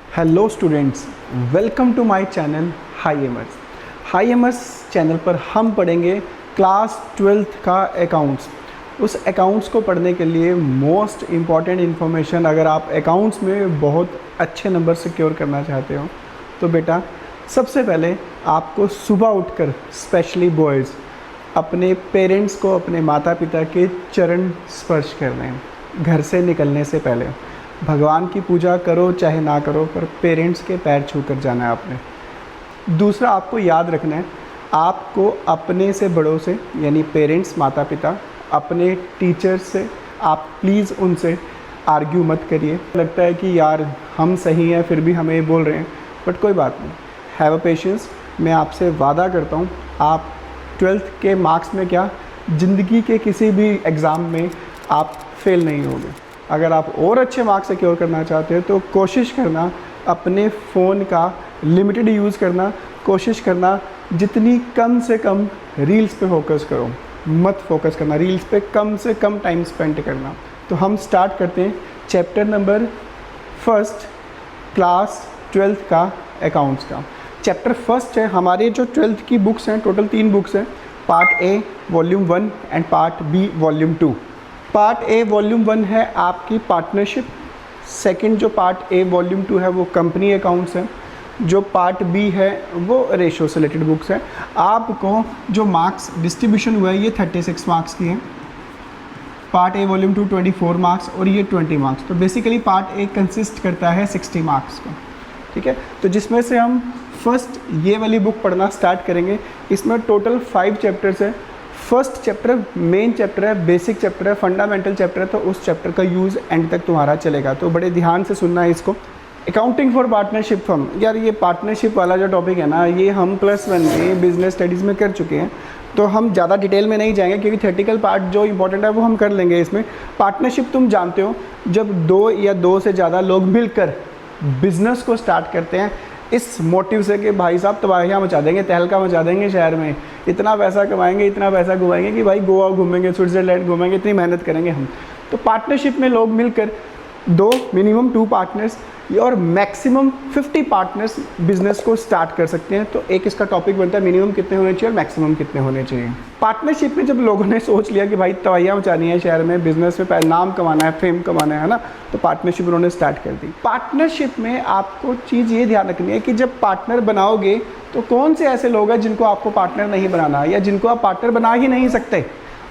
Hello students, welcome to my channel high aimers. High aimers channel पर हम पढ़ेंगे class 12th का accounts. उस अकाउंट्स को पढ़ने के लिए मोस्ट इम्पॉर्टेंट इन्फॉर्मेशन, अगर आप अकाउंट्स में बहुत अच्छे नंबर सिक्योर करना चाहते हो तो बेटा सबसे पहले आपको सुबह उठकर स्पेशली बॉयज़ अपने पेरेंट्स को, अपने माता पिता के चरण स्पर्श करने हैं। घर से निकलने से पहले भगवान की पूजा करो चाहे ना करो, पर पेरेंट्स के पैर छू कर जाना है आपने। दूसरा, आपको याद रखना है, आपको अपने से बड़ों से यानी पेरेंट्स, माता पिता, अपने टीचर्स से आप प्लीज़ उनसे आर्ग्यू मत करिए। लगता है कि यार हम सही हैं फिर भी हमें ये बोल रहे हैं, बट कोई बात नहीं, हैव अ पेशेंस। मैं आपसे वादा करता हूँ आप 12th के मार्क्स में क्या, ज़िंदगी के किसी भी एग्ज़ाम में आप फेल नहीं होगे। अगर आप और अच्छे मार्क्स सिक्योर करना चाहते हो तो कोशिश करना अपने फ़ोन का लिमिटेड यूज़ करना, कोशिश करना जितनी कम से कम रील्स पे फोकस करो, मत फोकस करना रील्स पे, कम से कम टाइम स्पेंड करना। तो हम स्टार्ट करते हैं चैप्टर नंबर 1 क्लास 12th का अकाउंट्स का। चैप्टर 1 है, हमारे जो 12th की बुक्स हैं, टोटल 3 बुक्स हैं, part A volume 1 and part B volume 2। Part A volume 1 है आपकी पार्टनरशिप, सेकंड जो पार्ट ए वॉल्यूम 2 है वो कंपनी अकाउंट्स है, जो पार्ट बी है वो रेशो से रिलेटेड बुक्स है। आपको जो मार्क्स डिस्ट्रीब्यूशन हुआ है ये 36 मार्क्स की है, पार्ट ए वॉल्यूम 2 24 मार्क्स और ये 20 मार्क्स। तो बेसिकली पार्ट ए कंसिस्ट करता है 60 मार्क्स का, ठीक है। तो जिसमें से हम फर्स्ट ये वाली बुक पढ़ना स्टार्ट करेंगे। इसमें टोटल 5 चैप्टर्स है। फर्स्ट चैप्टर मेन चैप्टर है, बेसिक चैप्टर है, फंडामेंटल चैप्टर है, तो उस चैप्टर का यूज़ एंड तक तुम्हारा चलेगा, तो बड़े ध्यान से सुनना है इसको। अकाउंटिंग फॉर पार्टनरशिप फर्म, यार ये पार्टनरशिप वाला जो टॉपिक है ना, ये हम +1 में बिजनेस स्टडीज़ में कर चुके हैं, तो हम ज़्यादा डिटेल में नहीं जाएंगे क्योंकि थ्योरेटिकल पार्ट जो इंपॉर्टेंट है वो हम कर लेंगे इसमें। पार्टनरशिप तुम जानते हो, जब 2 या 2 से ज़्यादा लोग मिलकर बिज़नेस को स्टार्ट करते हैं इस मोटिव से कि भाई साहब तबाहियाँ मचा देंगे, तहलका मचा देंगे शहर में, इतना पैसा कमाएंगे, इतना पैसा घुमाएंगे कि भाई गोवा घूमेंगे, स्विट्ज़रलैंड घूमेंगे, इतनी मेहनत करेंगे हम। तो पार्टनरशिप में लोग मिलकर 2 मिनिमम 2 पार्टनर्स और मैक्सिमम 50 पार्टनर्स बिजनेस को स्टार्ट कर सकते हैं। तो एक इसका टॉपिक बनता है मिनिमम कितने होने चाहिए और मैक्सिमम कितने होने चाहिए। पार्टनरशिप में जब लोगों ने सोच लिया कि भाई तबाहियाँ मचानी है शहर में, बिजनेस में नाम कमाना है, फेम कमाना है ना, तो पार्टनरशिप उन्होंने स्टार्ट कर दी। पार्टनरशिप में आपको चीज़ ये ध्यान रखनी है कि जब पार्टनर बनाओगे तो कौन से ऐसे लोग हैं जिनको आपको पार्टनर नहीं बनाना या जिनको आप पार्टनर बना ही नहीं सकते,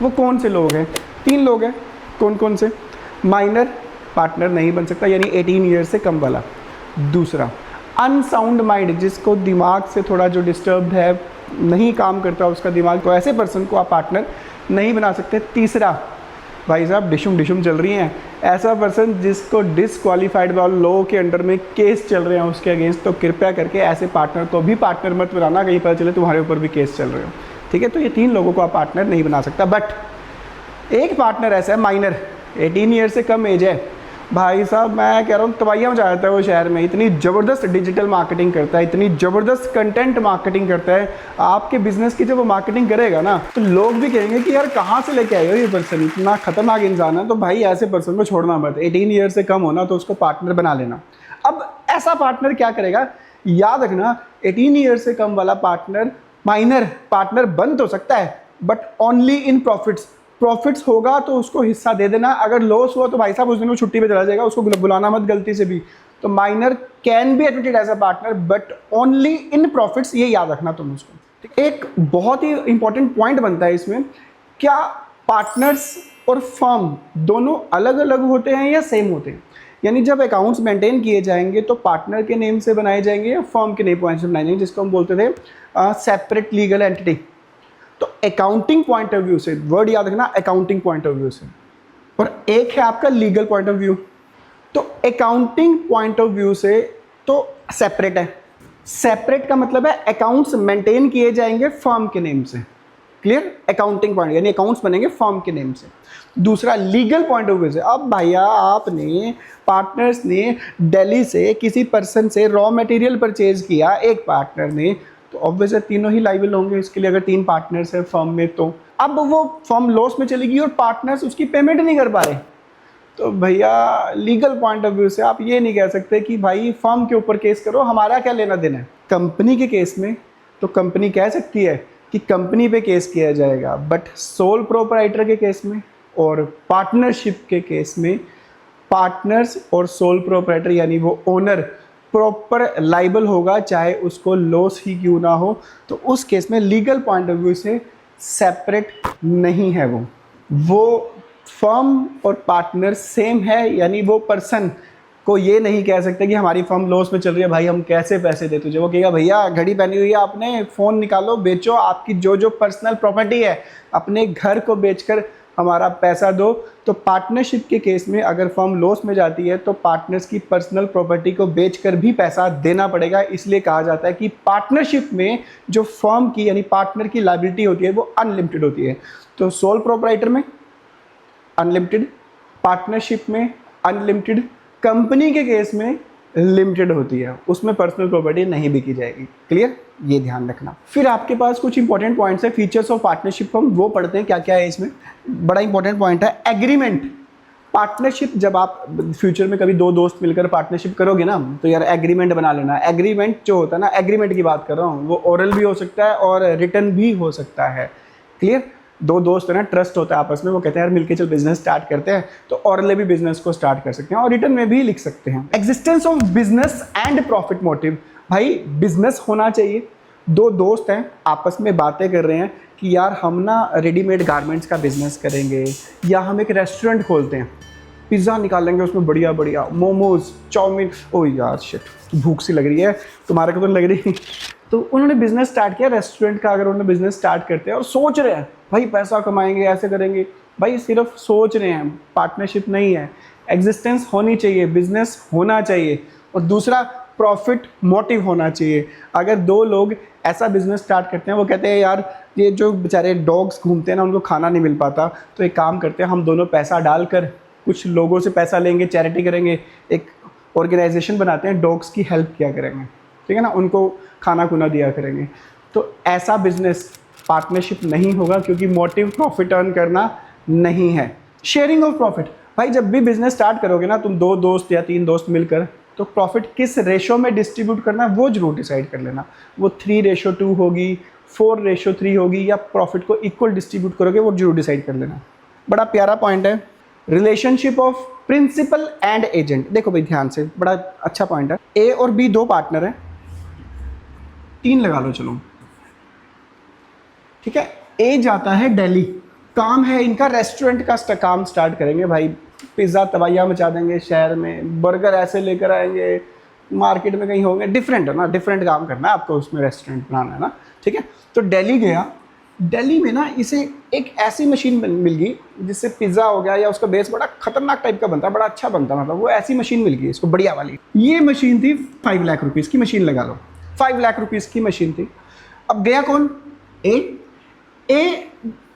वो कौन से लोग हैं? 3 लोग हैं। कौन कौन से? माइनर पार्टनर नहीं बन सकता यानी 18 ईयर से कम वाला। दूसरा, अनसाउंड माइंड, जिसको दिमाग से थोड़ा जो डिस्टर्ब्ड है, नहीं काम करता उसका दिमाग, तो ऐसे पर्सन को आप पार्टनर नहीं बना सकते। तीसरा, भाई साहब डिशुम चल रही हैं, ऐसा पर्सन जिसको डिसक्वालीफाइड लॉ के अंडर में केस चल रहे हैं उसके अगेंस्ट, तो कृपया करके ऐसे पार्टनर को भी पार्टनर मत बनाना, कहीं पता चले तुम्हारे ऊपर भी केस चल रहे हो, ठीक है। तो ये 3 लोगों को आप पार्टनर नहीं बना सकता। बट एक पार्टनर ऐसा है, माइनर, 18 ईयर से कम एज है, भाई साहब मैं कह रहा हूँ तबाहियाँ मचाता है वो शहर में, इतनी ज़बरदस्त डिजिटल मार्केटिंग करता है, इतनी ज़बरदस्त कंटेंट मार्केटिंग करता है। आपके बिजनेस की जब वो मार्केटिंग करेगा ना तो लोग भी कहेंगे कि यार कहाँ से लेके आए हो ये पर्सन, इतना खतरनाक इंसान है। तो भाई ऐसे पर्सन को छोड़ना मत, 18 ईयर से कम होना तो उसको पार्टनर बना लेना। अब ऐसा पार्टनर क्या करेगा, याद रखना 18 ईयर से कम वाला पार्टनर माइनर पार्टनर बन तो सकता है बट ओनली इन प्रॉफिट्स होगा तो उसको हिस्सा दे देना, अगर लॉस हुआ तो भाई साहब उस दिन वो छुट्टी पे चला जाएगा, उसको बुलाना मत गलती से भी। तो minor can be admitted as a partner but only in profits, ये याद रखना तुम उसको। एक बहुत ही इंपॉर्टेंट पॉइंट बनता है इसमें, क्या पार्टनर्स और फर्म दोनों अलग अलग होते हैं या सेम होते हैं? यानी जब अकाउंट्स मेंटेन किए जाएंगे तो पार्टनर के नेम से बनाए जाएंगे या फर्म के नेम से बनाए जाएंगे, जिसको हम बोलते थे सेपरेट लीगल एंटिटी। तो अकाउंटिंग पॉइंट ऑफ व्यू से, वर्ड याद रखना, अकाउंटिंग पॉइंट ऑफ व्यू से, और एक है आपका लीगल पॉइंट ऑफ व्यू। तो अकाउंटिंग पॉइंट ऑफ व्यू से तो सेपरेट है। सेपरेट का मतलब है अकाउंट्स मेंटेन किए जाएंगे फर्म के नेम से, क्लियर? अकाउंटिंग पॉइंट यानी अकाउंट्स बनेंगे फर्म के नेम से। दूसरा, लीगल पॉइंट ऑफ व्यू से, अब भैया आपने पार्टनर्स ने दिल्ली से किसी पर्सन से रॉ मटेरियल परचेज किया, एक पार्टनर ने, तो ऑब्वियसली तीनों ही लाइबल होंगे इसके लिए, अगर 3 पार्टनर्स हैं फर्म में। तो अब वो फर्म लॉस में चलेगी और पार्टनर्स उसकी पेमेंट नहीं कर पा रहे, तो भैया लीगल पॉइंट ऑफ व्यू से आप ये नहीं कह सकते कि भाई फर्म के ऊपर केस करो, हमारा क्या लेना देना है। कंपनी के केस में तो कंपनी कह सकती है कि कंपनी पे केस किया जाएगा, बट सोल प्रोपराइटर के केस में और पार्टनरशिप के केस में पार्टनर्स और सोल प्रोपराइटर यानी वो ओनर प्रॉपर लाइबल होगा, चाहे उसको लॉस ही क्यों ना हो। तो उस केस में लीगल पॉइंट ऑफ व्यू से सेपरेट नहीं है वो फर्म और पार्टनर सेम है, यानी वो पर्सन को ये नहीं कह सकते कि हमारी फर्म लॉस में चल रही है, भाई हम कैसे पैसे दे तुझे। वो कहेगा भैया घड़ी पहनी हुई है आपने, फ़ोन निकालो बेचो, आपकी जो जो पर्सनल प्रॉपर्टी है अपने घर को बेचकर हमारा पैसा दो। तो पार्टनरशिप के केस में अगर फर्म लॉस में जाती है तो पार्टनर्स की पर्सनल प्रॉपर्टी को बेचकर भी पैसा देना पड़ेगा। इसलिए कहा जाता है कि पार्टनरशिप में जो फर्म की यानी पार्टनर की लायबिलिटी होती है वो अनलिमिटेड होती है। तो सोल प्रोपराइटर में अनलिमिटेड, पार्टनरशिप में अनलिमिटेड, कंपनी के केस में लिमिटेड होती है, उसमें पर्सनल प्रॉपर्टी नहीं बिकी जाएगी। क्लियर, ये ध्यान रखना। फिर आपके पास कुछ इंपॉर्टेंट पॉइंट्स है फीचर्स ऑफ पार्टनरशिप फर्म, वो पढ़ते हैं क्या क्या है इसमें। बड़ा इंपॉर्टेंट पॉइंट है एग्रीमेंट। पार्टनरशिप जब आप फ्यूचर में कभी दो दोस्त मिलकर पार्टनरशिप करोगे ना तो यार एग्रीमेंट बना लेना। एग्रीमेंट जो होता है ना, एग्रीमेंट की बात कर रहा हूँ, वो ओरल भी हो सकता है और रिटन भी हो सकता है। क्लियर, दो दोस्त है ना, ट्रस्ट होता है आपस में, वो कहते हैं यार मिलके चल बिजनेस स्टार्ट करते हैं, तो ऑरले भी बिजनेस को स्टार्ट कर सकते हैं और रिटर्न में भी लिख सकते हैं। Existence of business and profit motive, भाई बिजनेस होना चाहिए। दो दोस्त हैं आपस में बातें कर रहे हैं कि यार हम ना रेडीमेड गारमेंट्स का बिजनेस करेंगे या हम एक रेस्टोरेंट खोलते हैं, पिज़्ज़ा निकालेंगे उसमें बढ़िया बढ़िया, मोमोज, चाउमीन। ओ यार शिट भूख सी लग रही है, तुम्हारे को तो लग रही। तो उन्होंने बिजनेस स्टार्ट किया रेस्टोरेंट का। अगर उन्होंने बिजनेस स्टार्ट करते हैं और सोच रहे हैं भाई पैसा कमाएंगे ऐसे करेंगे, भाई सिर्फ सोच रहे हैं, पार्टनरशिप नहीं है। एग्जिस्टेंस होनी चाहिए, बिजनेस होना चाहिए और दूसरा प्रॉफिट मोटिव होना चाहिए। अगर दो लोग ऐसा बिजनेस स्टार्ट करते हैं, वो कहते हैं यार ये जो बेचारे डॉग्स घूमते हैं ना उनको खाना नहीं मिल पाता, तो एक काम करते हैं हम दोनों पैसा डालकर कुछ लोगों से पैसा लेंगे, चैरिटी करेंगे, एक ऑर्गेनाइजेशन बनाते हैं, डॉग्स की हेल्प किया करेंगे, ठीक है ना, उनको खाना खुना दिया करेंगे। तो ऐसा बिजनेस पार्टनरशिप नहीं होगा क्योंकि मोटिव प्रॉफिट अर्न करना नहीं है। शेयरिंग ऑफ प्रॉफिट, भाई जब भी बिजनेस स्टार्ट करोगे ना तुम दो दोस्त या तीन दोस्त मिलकर, तो प्रॉफिट किस रेशो में डिस्ट्रीब्यूट करना है वो जरूर डिसाइड कर लेना। वो 3:2 होगी, 4:3 होगी, या प्रॉफिट को इक्वल डिस्ट्रीब्यूट करोगे वो जरूर डिसाइड कर लेना। बड़ा प्यारा पॉइंट है relationship of principal and agent. देखो भाई ध्यान से, बड़ा अच्छा पॉइंट है। ए और बी दो पार्टनर हैं, 3 लगा लो चलो, ठीक है। ए जाता है दिल्ली, काम है इनका रेस्टोरेंट का काम स्टार्ट करेंगे, भाई पिज़्ज़ा तबाहियाँ मचा देंगे शहर में, बर्गर ऐसे लेकर आएंगे, मार्केट में कहीं होंगे, डिफरेंट है ना, डिफरेंट काम करना है आपको, उसमें रेस्टोरेंट बनाना है ना, ठीक है। तो दिल्ली गया, दिल्ली में ना इसे एक ऐसी मशीन मिल गई जिससे पिज़्ज़ा हो गया या उसका बेस बड़ा खतरनाक टाइप का बनता, बड़ा अच्छा बनता, मतलब वो ऐसी मशीन मिल गई इसको बढ़िया वाली। ये मशीन थी 5 लाख रुपीज़ की मशीन, लगा लो 5 लाख रुपीज़ की मशीन थी। अब गया कौन, ए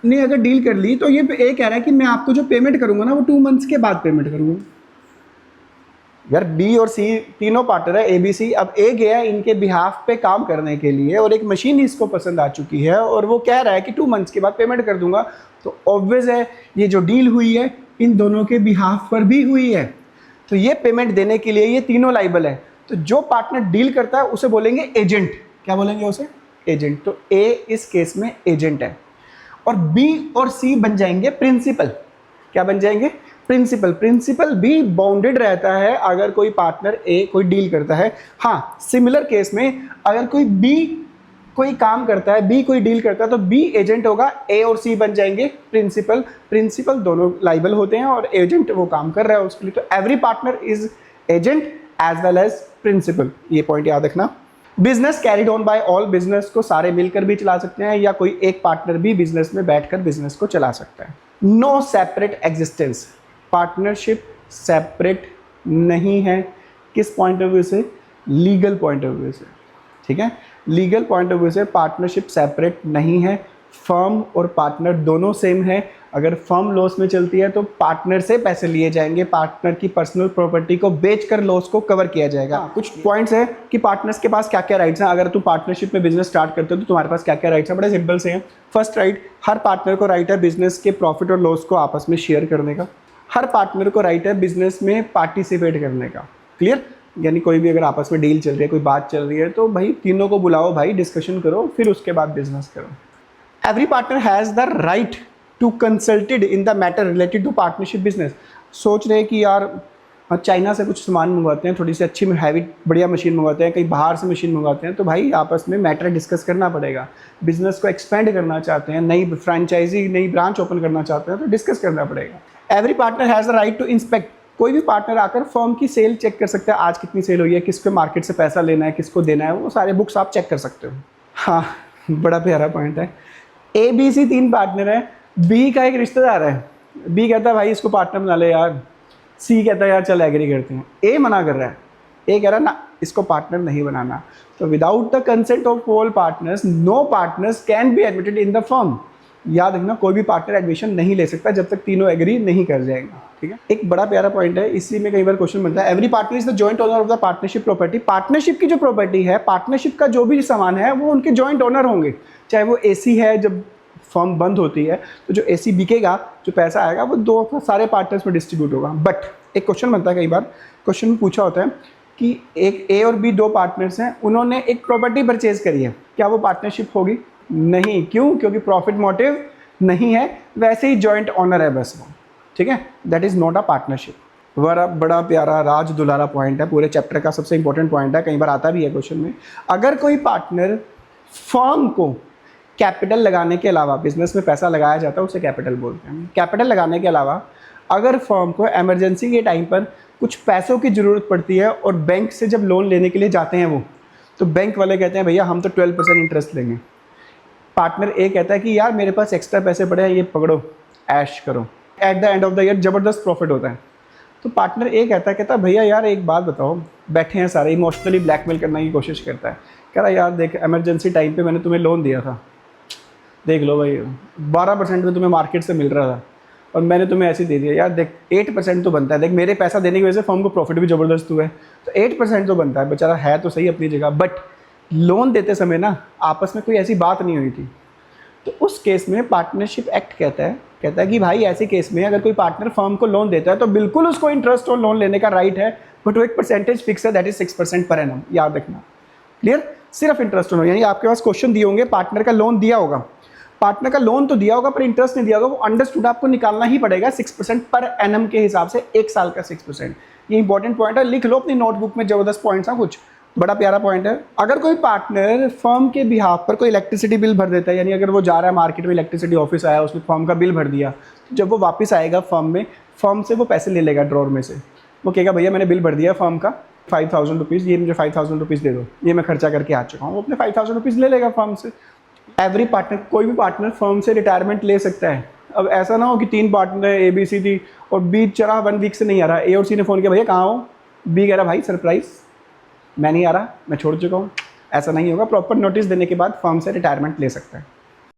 ने अगर डील कर ली तो ये ए कह रहा है कि मैं आपको जो पेमेंट करूंगा ना वो 2 मंथ्स के बाद पेमेंट करूंगा। यार बी और सी तीनों पार्टनर है, ए बी सी। अब ए गया इनके बिहाफ पे काम करने के लिए और एक मशीन इसको पसंद आ चुकी है और वो कह रहा है कि 2 मंथ्स के बाद पेमेंट कर दूंगा। तो ऑब्वियस है ये जो डील हुई है इन दोनों के बिहाफ पर भी हुई है, तो ये पेमेंट देने के लिए ये तीनों लाइबल है। तो जो पार्टनर डील करता है उसे बोलेंगे एजेंट। क्या बोलेंगे उसे, एजेंट। तो ए इस केस में एजेंट है और बी और सी बन जाएंगे प्रिंसिपल। क्या बन जाएंगे, प्रिंसिपल। प्रिंसिपल भी बाउंडेड रहता है अगर कोई पार्टनर ए कोई डील करता है। हाँ, सिमिलर केस में अगर कोई बी कोई काम करता है, बी कोई डील करता है, तो बी एजेंट होगा, ए और सी बन जाएंगे प्रिंसिपल। प्रिंसिपल दोनों लाइबल होते हैं और एजेंट वो काम कर रहा है उसके लिए। तो every partner is agent as well as principal, ये पॉइंट याद रखना। Business carried on by all, business को सारे मिलकर भी चला सकते हैं या कोई एक पार्टनर भी बिजनेस में बैठकर बिजनेस को चला सकता है। No separate existence, partnership separate नहीं है। किस पॉइंट ऑफ व्यू से, लीगल पॉइंट ऑफ व्यू से, ठीक है। लीगल पॉइंट ऑफ व्यू से पार्टनरशिप सेपरेट नहीं है, फर्म और पार्टनर दोनों सेम है। अगर फर्म लॉस में चलती है तो पार्टनर से पैसे लिए जाएंगे, पार्टनर की पर्सनल प्रॉपर्टी को बेचकर लॉस को कवर किया जाएगा। कुछ पॉइंट्स है कि पार्टनर्स के पास क्या क्या राइट्स हैं। अगर तुम पार्टनरशिप में बिजनेस स्टार्ट करते हो तो तुम्हारे पास क्या क्या राइट्स हैं, बड़े सिंपल से हैं। फर्स्ट राइट, हर पार्टनर को राइट है बिजनेस के प्रॉफिट और लॉस को आपस में शेयर करने का। हर पार्टनर को राइट है बिजनेस में पार्टिसिपेट करने का। क्लियर? यानी कोई भी अगर आपस में डील चल रही है, कोई बात चल रही है, तो भाई तीनों को बुलाओ भाई, डिस्कशन करो, फिर उसके बाद बिजनेस करो। Every partner has the right to consulted in the matter related to partnership business. सोच रहे हैं कि यार चाइना से कुछ सामान मंगवाते हैं, थोड़ी सी अच्छी हैवी बढ़िया मशीन मंगवाते हैं, कहीं बाहर से मशीन मंगवाते हैं, तो भाई आपस में मैटर डिस्कस करना पड़ेगा। बिजनेस को एक्सपेंड करना चाहते हैं, नई फ्रेंचाइजी नई ब्रांच ओपन करना चाहते हैं, तो डिस्कस करना पड़ेगा। Every partner has the right to inspect. कोई भी पार्टनर आकर फर्म की सेल चेक कर सकता है, आज कितनी सेल हुई है, किसको मार्केट से पैसा लेना है, किसको देना है, वो सारे बुक्स आप चेक कर सकते हो। हाँ, बड़ा प्यारा पॉइंट है। ABC 3 पार्टनर है, B का एक रिश्तेदार है, B कहता है भाई इसको पार्टनर बना ले यार, C कहता है यार चल एग्री करते हैं, A मना कर रहा है, A कह रहा है ना इसको पार्टनर नहीं बनाना। तो without the consent of all partners no partners can be admitted in the firm. याद रखना, कोई भी पार्टनर एडमिशन नहीं ले सकता जब तक तीनों एग्री नहीं कर जाएंगे। ठीक है, एक बड़ा प्यारा पॉइंट है, इसी में कई बार क्वेश्चन बनता है। Every partner is the joint owner of the partnership property. Partnership की जो प्रॉपर्टी है, पार्टनरशिप का जो भी सामान है, वो उनके जॉइंट ओनर होंगे। चाहे वो AC है, जब फर्म बंद होती है तो जो AC बिकेगा, जो पैसा आएगा वो दो सारे पार्टनर्स में डिस्ट्रीब्यूट होगा। बट एक क्वेश्चन बनता है, कई बार क्वेश्चन में पूछा होता है कि एक A और B 2 पार्टनर्स हैं, उन्होंने एक प्रॉपर्टी परचेज करी है, क्या वो पार्टनरशिप होगी? नहीं। क्यों? क्योंकि प्रॉफिट मोटिव नहीं है, वैसे ही जॉइंट ओनर है बस वो। ठीक है, that is not a partnership. बड़ा प्यारा राज दुलारा पॉइंट है, पूरे चैप्टर का सबसे इंपॉर्टेंट पॉइंट है, कई बार आता भी है क्वेश्चन में। अगर कोई पार्टनर फर्म को कैपिटल लगाने के अलावा, बिजनेस में पैसा लगाया जाता है उसे कैपिटल बोलते हैं, कैपिटल लगाने के अलावा अगर फर्म को इमरजेंसी के टाइम पर कुछ पैसों की ज़रूरत पड़ती है और बैंक से जब लोन लेने के लिए जाते हैं वो, तो बैंक वाले कहते हैं भैया हम तो 12% इंटरेस्ट लेंगे। पार्टनर A कहता है कि यार मेरे पास एक्स्ट्रा पैसे पड़े हैं, ये पकड़ो, ऐश करो। At the end of the year ज़बरदस्त प्रॉफिट होता है। तो पार्टनर A कहता है भैया यार एक बात बताओ, बैठे हैं सारे, इमोशनली ब्लैकमेल करने की कोशिश करता है, कह रहा यार देख इमरजेंसी टाइम पे मैंने तुम्हें लोन दिया था, देख लो भाई 12% में तुम्हें मार्केट से मिल रहा था और मैंने तुम्हें ऐसे दे दिया, यार देख 8% तो बनता है, देख मेरे पैसा देने की वजह से फर्म को प्रॉफिट भी ज़बरदस्त हुआ है, तो 8% तो बनता है, बेचारा है तो सही अपनी जगह, बट लोन देते समय ना आपस में कोई ऐसी बात नहीं हुई थी। तो उस केस में पार्टनरशिप एक्ट कहता है कि भाई ऐसे केस में अगर कोई पार्टनर फर्म को लोन देता है तो बिल्कुल उसको इंटरेस्ट और लोन लेने का राइट है, बट वो एक परसेंटेज फिक्स है, दैट इज 6% पर एनम, याद रखना। क्लियर? सिर्फ इंटरेस्ट होना, यानी आपके पास क्वेश्चन दिए होंगे, पार्टनर का लोन दिया होगा, पार्टनर का लोन तो दिया होगा पर इंटरेस्ट नहीं दिया होगा, वो अंडरस्टूड आपको निकालना ही पड़ेगा 6% पर एनम के हिसाब से, एक साल का 6%। ये इंपॉर्टेंट पॉइंट है, लिख लो अपनी नोटबुक में, जबरदस्त पॉइंट्स हैं कुछ, बड़ा प्यारा पॉइंट है। अगर कोई पार्टनर फर्म के बिहाफ पर कोई इलेक्ट्रिसिटी बिल भर देता है, यानी अगर वो जा रहा है मार्केट में, इलेक्ट्रिसिटी ऑफिस आया, उसने फर्म का बिल भर दिया, तो जब वो वापस आएगा फर्म में, फर्म से वो पैसे ले लेगा ड्रॉर में से, वो कहेगा भैया मैंने बिल भर दिया फर्म का 5000 रुपीज़, ये मुझे 5000 रुपीज़ दे दो, ये मैं खर्चा करके आ चुका हूँ, वो अपने 5000 रुपीज़ ले लेगा फर्म से। एवरी पार्टनर, कोई भी पार्टनर फर्म से रिटायरमेंट ले सकता है। अब ऐसा ना हो कि 3 पार्टनर है ABC और B चढ़ा 1 वीक से नहीं आ रहा, A और C ने फ़ोन किया भैया कहाँ हो, B कह रहा भाई सरप्राइज़ मैं नहीं आ रहा, मैं छोड़ चुका हूँ, ऐसा नहीं होगा। प्रॉपर नोटिस देने के बाद फर्म से रिटायरमेंट ले सकता है।